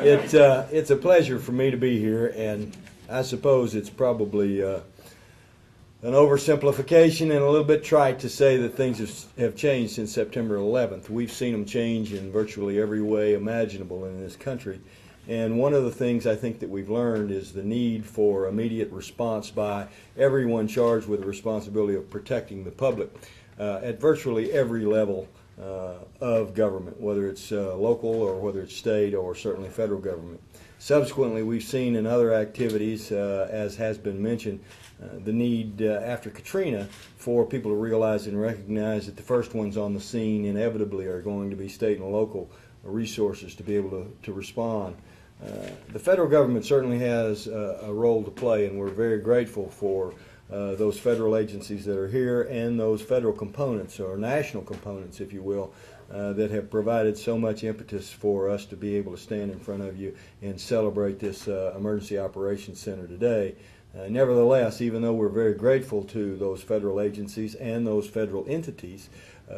It's a pleasure for me to be here, and I suppose it's probably an oversimplification and a little bit trite to say that things have changed since September 11th. We've seen them change in virtually every way imaginable in this country. And one of the things I think that we've learned is the need for immediate response by everyone charged with the responsibility of protecting the public at virtually every level of government, whether it's local or whether it's state or certainly federal government. Subsequently, we've seen in other activities, as has been mentioned, the need after Katrina for people to realize and recognize that the first ones on the scene inevitably are going to be state and local resources to be able to respond. The federal government certainly has a role to play, and we're very grateful for those federal agencies that are here and those federal components, or national components, if you will, that have provided so much impetus for us to be able to stand in front of you and celebrate this Emergency Operations Center today. Nevertheless, even though we're very grateful to those federal agencies and those federal entities,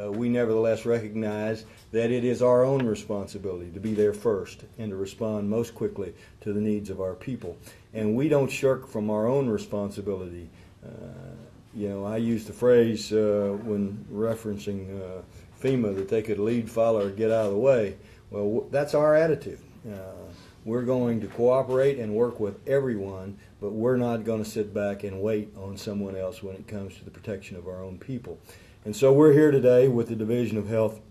we nevertheless recognize that it is our own responsibility to be there first and to respond most quickly to the needs of our people. And we don't shirk from our own responsibility. You know, I used the phrase when referencing FEMA that they could lead, follow, or get out of the way. Well, that's our attitude. We're going to cooperate and work with everyone, but we're not going to sit back and wait on someone else when it comes to the protection of our own people. And so we're here today with the Division of Health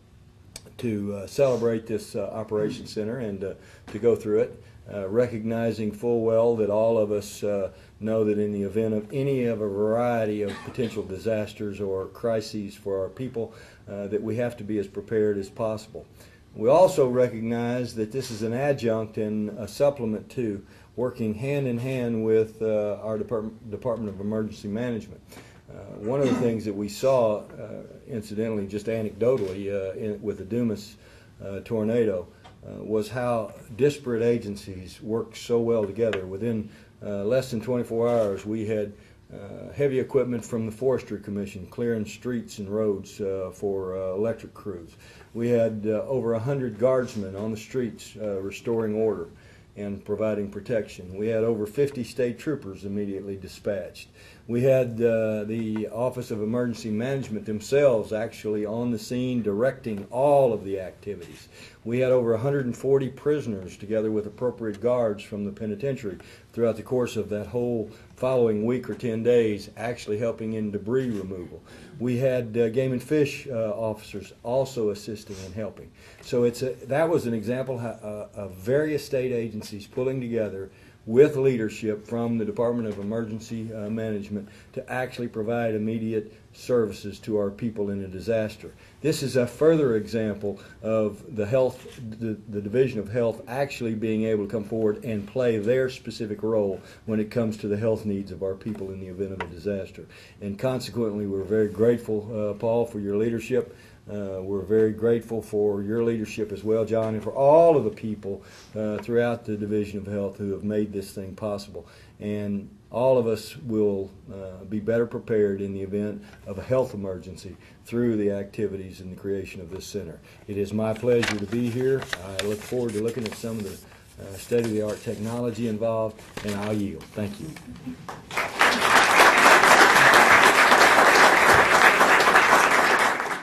to celebrate this Operations Center and to go through it, recognizing full well that all of us know that in the event of any of a variety of potential disasters or crises for our people, that we have to be as prepared as possible. We also recognize that this is an adjunct and a supplement to working hand in hand with our Department of Emergency Management. One of the things that we saw, incidentally, just anecdotally, with the Dumas tornado, was how disparate agencies worked so well together. Within less than 24 hours, we had heavy equipment from the Forestry Commission clearing streets and roads for electric crews. We had over 100 guardsmen on the streets restoring order and providing protection. We had over 50 state troopers immediately dispatched. We had the Office of Emergency Management themselves actually on the scene directing all of the activities. We had over 140 prisoners together with appropriate guards from the penitentiary throughout the course of that whole following week or 10 days actually helping in debris removal. We had game and fish officers also assisting and helping. So that was an example of various state agencies pulling together with leadership from the Department of Emergency Management to actually provide immediate services to our people in a disaster. This is a further example of the Division of Health actually being able to come forward and play their specific role when it comes to the health needs of our people in the event of a disaster. And consequently, we're very grateful, Paul, for your leadership. We're very grateful for your leadership as well, John, and for all of the people throughout the Division of Health who have made this thing possible. And all of us will be better prepared in the event of a health emergency through the activities and the creation of this center. It is my pleasure to be here. I look forward to looking at some of the state-of-the-art technology involved, and I'll yield. Thank you.